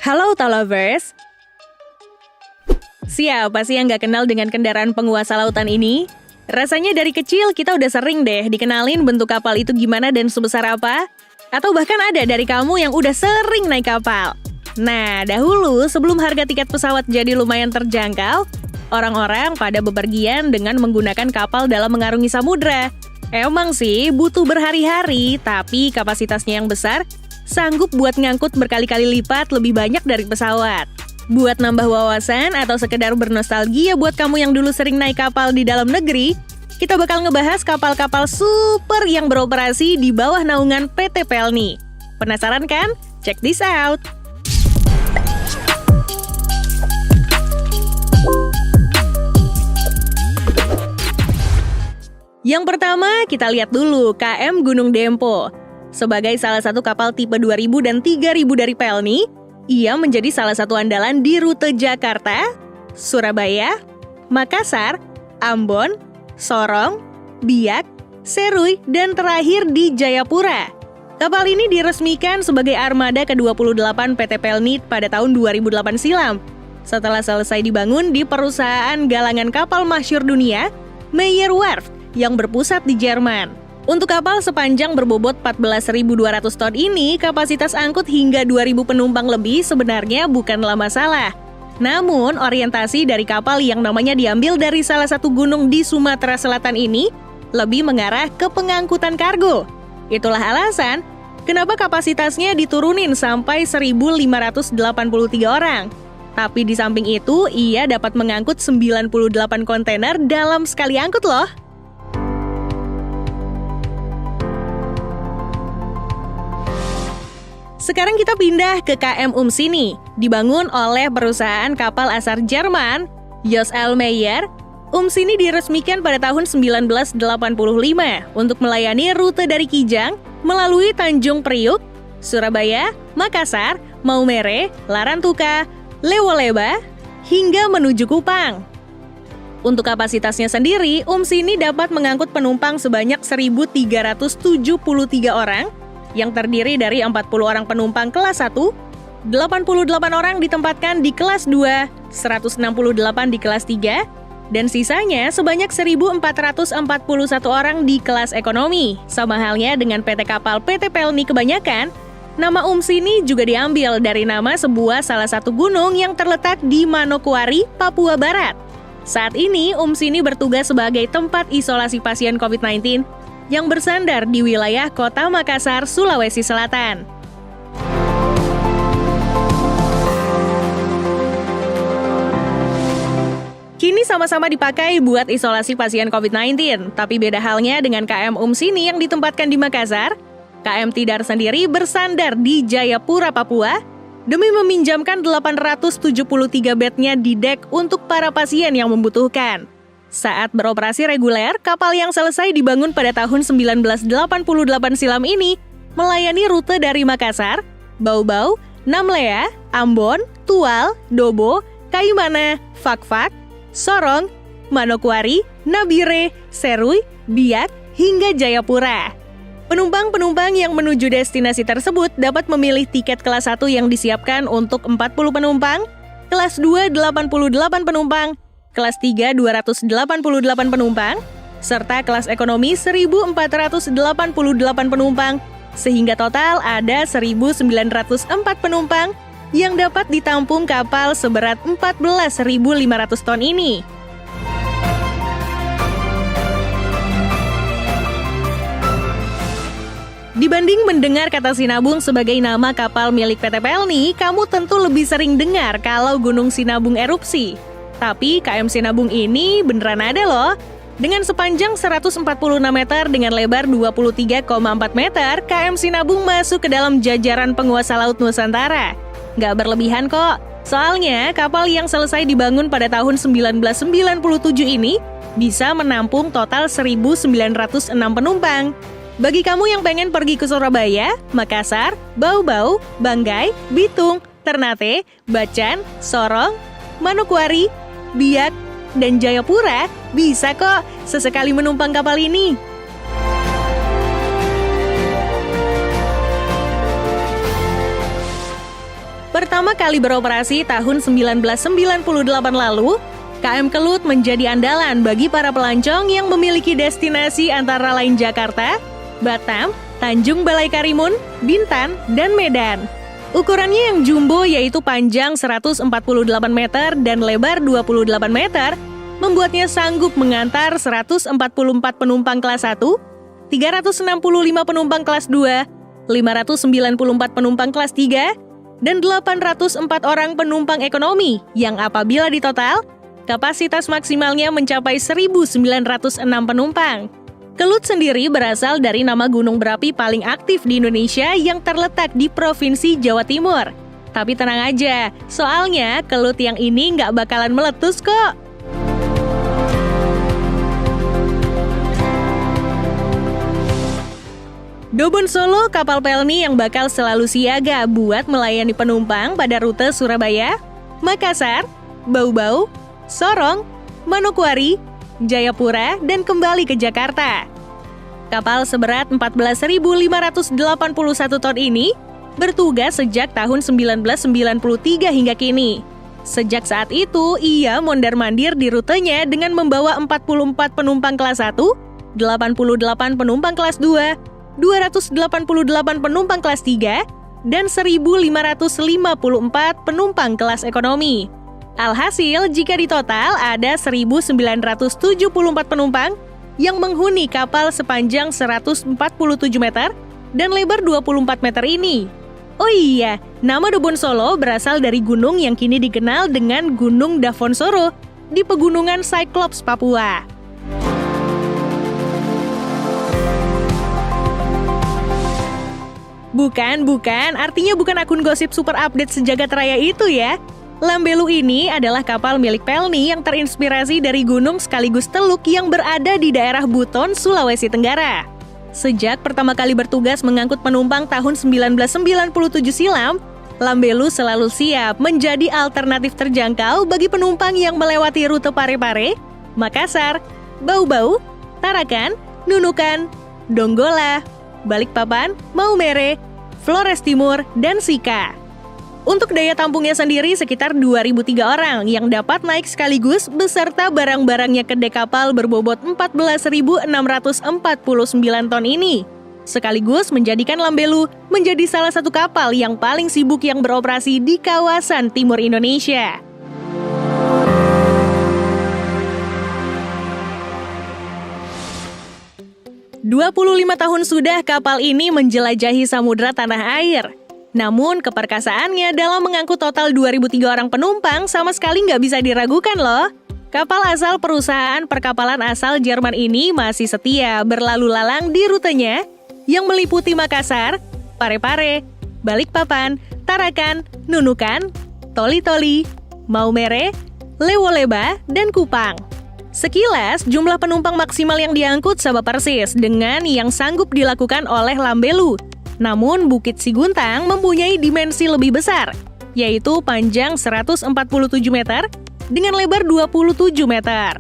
Halo Talovers! Siapa sih yang gak kenal dengan kendaraan penguasa lautan ini? Rasanya dari kecil kita udah sering deh dikenalin bentuk kapal itu gimana dan sebesar apa? Atau bahkan ada dari kamu yang udah sering naik kapal. Nah, dahulu sebelum harga tiket pesawat jadi lumayan terjangkau, orang-orang pada bepergian dengan menggunakan kapal dalam mengarungi samudra. Emang sih butuh berhari-hari, tapi kapasitasnya yang besar sanggup buat ngangkut berkali-kali lipat lebih banyak dari pesawat. Buat nambah wawasan atau sekedar bernostalgia buat kamu yang dulu sering naik kapal di dalam negeri, kita bakal ngebahas kapal-kapal super yang beroperasi di bawah naungan PT Pelni. Penasaran kan? Check this out! Yang pertama, kita lihat dulu KM Gunung Dempo. Sebagai salah satu kapal tipe 2000 dan 3000 dari Pelni, ia menjadi salah satu andalan di rute Jakarta, Surabaya, Makassar, Ambon, Sorong, Biak, Serui, dan terakhir di Jayapura. Kapal ini diresmikan sebagai armada ke-28 PT Pelni pada tahun 2008 silam, setelah selesai dibangun di perusahaan galangan kapal masyhur dunia, Meyer Werft, yang berpusat di Jerman. Untuk kapal sepanjang berbobot 14.200 ton ini, kapasitas angkut hingga 2.000 penumpang lebih sebenarnya bukanlah masalah. Namun, orientasi dari kapal yang namanya diambil dari salah satu gunung di Sumatera Selatan ini lebih mengarah ke pengangkutan kargo. Itulah alasan kenapa kapasitasnya diturunin sampai 1.583 orang. Tapi di samping itu, ia dapat mengangkut 98 kontainer dalam sekali angkut loh. Sekarang kita pindah ke KM Umsini, dibangun oleh perusahaan kapal asal Jerman, Joss L. Meyer. Umsini diresmikan pada tahun 1985 untuk melayani rute dari Kijang melalui Tanjung Priuk, Surabaya, Makassar, Maumere, Larantuka, Lewoleba, hingga menuju Kupang. Untuk kapasitasnya sendiri, Umsini dapat mengangkut penumpang sebanyak 1.373 orang, yang terdiri dari 40 orang penumpang kelas 1, 88 orang ditempatkan di kelas 2, 168 di kelas 3, dan sisanya sebanyak 1.441 orang di kelas ekonomi. Sama halnya dengan PT Kapal PT Pelni kebanyakan, nama Umsini juga diambil dari nama sebuah salah satu gunung yang terletak di Manokwari, Papua Barat. Saat ini, Umsini bertugas sebagai tempat isolasi pasien COVID-19 yang bersandar di wilayah Kota Makassar, Sulawesi Selatan. Kini sama-sama dipakai buat isolasi pasien COVID-19, tapi beda halnya dengan KM Umsini yang ditempatkan di Makassar. KM Tidar sendiri bersandar di Jayapura, Papua, demi meminjamkan 873 bednya di dek untuk para pasien yang membutuhkan. Saat beroperasi reguler, kapal yang selesai dibangun pada tahun 1988 silam ini melayani rute dari Makassar, Bau-Bau, Namlea, Ambon, Tual, Dobo, Kaimana, Fakfak, Sorong, Manokwari, Nabire, Serui, Biak, hingga Jayapura. Penumpang-penumpang yang menuju destinasi tersebut dapat memilih tiket kelas 1 yang disiapkan untuk 40 penumpang, kelas 2 88 penumpang, kelas 3 288 penumpang, serta kelas ekonomi 1.488 penumpang, sehingga total ada 1.904 penumpang yang dapat ditampung kapal seberat 14.500 ton ini. Dibanding mendengar kata Sinabung sebagai nama kapal milik PT Pelni, kamu tentu lebih sering dengar kalau Gunung Sinabung erupsi. Tapi KM Sinabung ini beneran ada loh. Dengan sepanjang 146 meter dengan lebar 23,4 meter, KM Sinabung masuk ke dalam jajaran penguasa laut Nusantara. Nggak berlebihan kok, soalnya kapal yang selesai dibangun pada tahun 1997 ini bisa menampung total 1.906 penumpang. Bagi kamu yang pengen pergi ke Surabaya, Makassar, Bau-Bau, Banggai, Bitung, Ternate, Bacan, Sorong, Manokwari, Biak, dan Jayapura, bisa kok sesekali menumpang kapal ini. Pertama kali beroperasi tahun 1998 lalu, KM Kelut menjadi andalan bagi para pelancong yang memiliki destinasi antara lain Jakarta, Batam, Tanjung Balai Karimun, Bintan, dan Medan. Ukurannya yang jumbo yaitu panjang 148 meter dan lebar 28 meter, membuatnya sanggup mengantar 144 penumpang kelas 1, 365 penumpang kelas 2, 594 penumpang kelas 3, dan 804 orang penumpang ekonomi yang apabila ditotal, kapasitas maksimalnya mencapai 1.906 penumpang. Kelut sendiri berasal dari nama gunung berapi paling aktif di Indonesia yang terletak di Provinsi Jawa Timur. Tapi tenang aja, soalnya Kelut yang ini nggak bakalan meletus kok. Dobon Solo kapal pelni yang bakal selalu siaga buat melayani penumpang pada rute Surabaya, Makassar, Bau-Bau, Sorong, Manokwari, Jayapura, dan kembali ke Jakarta. Kapal seberat 14.581 ton ini bertugas sejak tahun 1993 hingga kini. Sejak saat itu, ia mondar-mandir di rutenya dengan membawa 44 penumpang kelas 1, 88 penumpang kelas 2, 288 penumpang kelas 3, dan 1.554 penumpang kelas ekonomi. Alhasil, jika ditotal ada 1.974 penumpang yang menghuni kapal sepanjang 147 meter dan lebar 24 meter ini. Oh iya, nama Dobon Solo berasal dari gunung yang kini dikenal dengan Gunung Davonsoro di pegunungan Cyclops, Papua. Bukan, artinya bukan akun gosip super update sejagat raya itu ya. Lambelu ini adalah kapal milik Pelni yang terinspirasi dari gunung sekaligus teluk yang berada di daerah Buton, Sulawesi Tenggara. Sejak pertama kali bertugas mengangkut penumpang tahun 1997 silam, Lambelu selalu siap menjadi alternatif terjangkau bagi penumpang yang melewati rute Parepare, Makassar, Bau-Bau, Tarakan, Nunukan, Donggala, Balikpapan, Maumere, Flores Timur, dan Sika. Untuk daya tampungnya sendiri sekitar 2.003 orang yang dapat naik sekaligus beserta barang-barangnya ke dek kapal berbobot 14.649 ton ini. Sekaligus menjadikan Lambelu menjadi salah satu kapal yang paling sibuk yang beroperasi di kawasan timur Indonesia. "25 tahun sudah kapal ini menjelajahi samudra tanah air. Namun, keperkasaannya dalam mengangkut total 2.003 orang penumpang sama sekali nggak bisa diragukan loh. Kapal asal perusahaan perkapalan asal Jerman ini masih setia berlalu lalang di rutenya yang meliputi Makassar, Parepare, Balikpapan, Tarakan, Nunukan, Toli-Toli, Maumere, Lewoleba, dan Kupang. Sekilas, jumlah penumpang maksimal yang diangkut sama persis dengan yang sanggup dilakukan oleh Lambelu. Namun, Bukit Siguntang mempunyai dimensi lebih besar, yaitu panjang 147 meter dengan lebar 27 meter.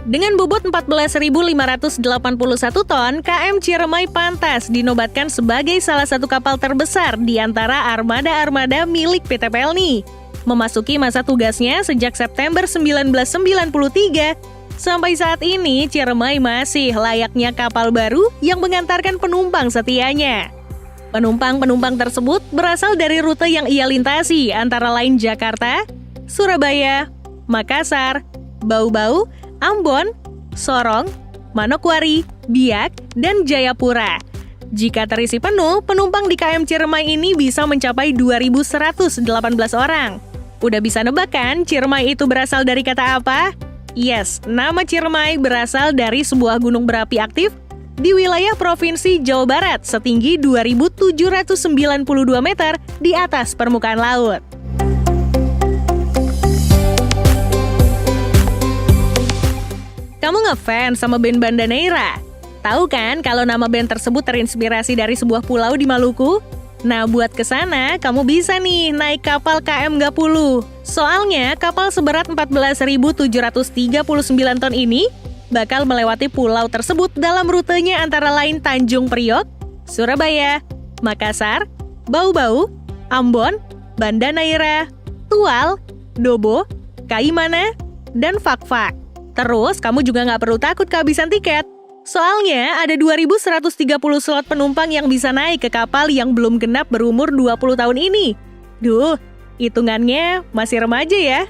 Dengan bobot 14.581 ton, KM Ciremai pantas dinobatkan sebagai salah satu kapal terbesar di antara armada-armada milik PT Pelni. Memasuki masa tugasnya sejak September 1993, sampai saat ini, Ciremai masih layaknya kapal baru yang mengantarkan penumpang setianya. Penumpang-penumpang tersebut berasal dari rute yang ia lintasi, antara lain Jakarta, Surabaya, Makassar, Bau-Bau, Ambon, Sorong, Manokwari, Biak, dan Jayapura. Jika terisi penuh, penumpang di KM Ciremai ini bisa mencapai 2.118 orang. Udah bisa nebak kan Ciremai itu berasal dari kata apa? Yes, nama Ciremai berasal dari sebuah gunung berapi aktif di wilayah Provinsi Jawa Barat setinggi 2.792 meter di atas permukaan laut. Kamu ngefans sama band Bandaneira? Tahu kan kalau nama band tersebut terinspirasi dari sebuah pulau di Maluku? Nah, buat kesana, kamu bisa nih naik kapal KM Gapulu. Soalnya, kapal seberat 14.739 ton ini bakal melewati pulau tersebut dalam rutenya antara lain Tanjung Priok, Surabaya, Makassar, Bau-Bau, Ambon, Banda Neira, Tual, Dobo, Kaimana, dan Fakfak. Terus, kamu juga nggak perlu takut kehabisan tiket. Soalnya, ada 2.130 slot penumpang yang bisa naik ke kapal yang belum genap berumur 20 tahun ini. Duh, hitungannya masih remaja ya.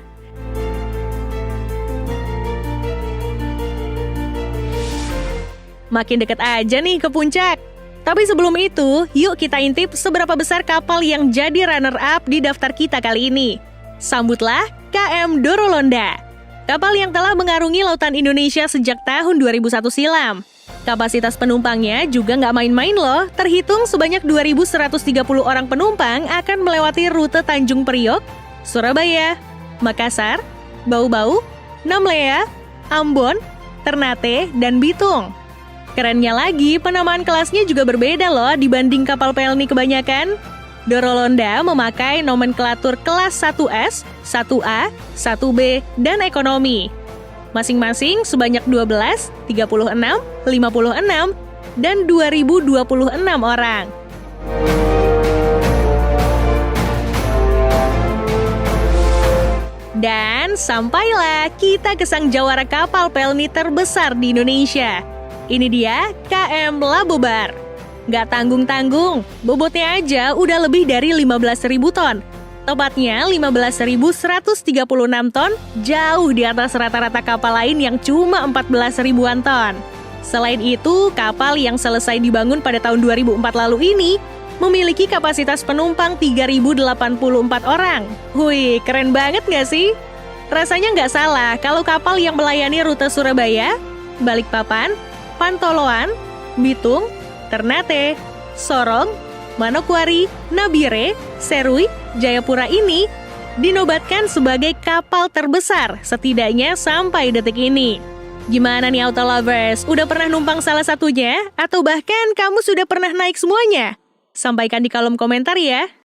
Makin deket aja nih ke puncak. Tapi sebelum itu, yuk kita intip seberapa besar kapal yang jadi runner-up di daftar kita kali ini. Sambutlah KM Dorolonda, kapal yang telah mengarungi lautan Indonesia sejak tahun 2001 silam. Kapasitas penumpangnya juga nggak main-main loh, terhitung sebanyak 2.130 orang penumpang akan melewati rute Tanjung Priok, Surabaya, Makassar, Bau-Bau, Namlea, Ambon, Ternate, dan Bitung. Kerennya lagi, penamaan kelasnya juga berbeda loh dibanding kapal pelni kebanyakan. Dorolonda memakai nomenklatur kelas 1S, 1A, 1B, dan ekonomi. Masing-masing sebanyak 12, 36, 56, dan 2.026 orang. Dan sampailah kita ke sang jawara kapal pelni terbesar di Indonesia. Ini dia KM Labobar. Nggak tanggung-tanggung, bobotnya aja udah lebih dari 15.000 ton. Tepatnya 15.136 ton, jauh di atas rata-rata kapal lain yang cuma 14 ribuan ton. Selain itu, kapal yang selesai dibangun pada tahun 2004 lalu ini memiliki kapasitas penumpang 3.084 orang. Wih, keren banget nggak sih? Rasanya nggak salah kalau kapal yang melayani rute Surabaya, Balikpapan, Pantoloan, Bitung, Ternate, Sorong, Manokwari, Nabire, Serui, Jayapura ini dinobatkan sebagai kapal terbesar setidaknya sampai detik ini. Gimana nih auto lovers? Udah pernah numpang salah satunya? Atau bahkan kamu sudah pernah naik semuanya? Sampaikan di kolom komentar ya.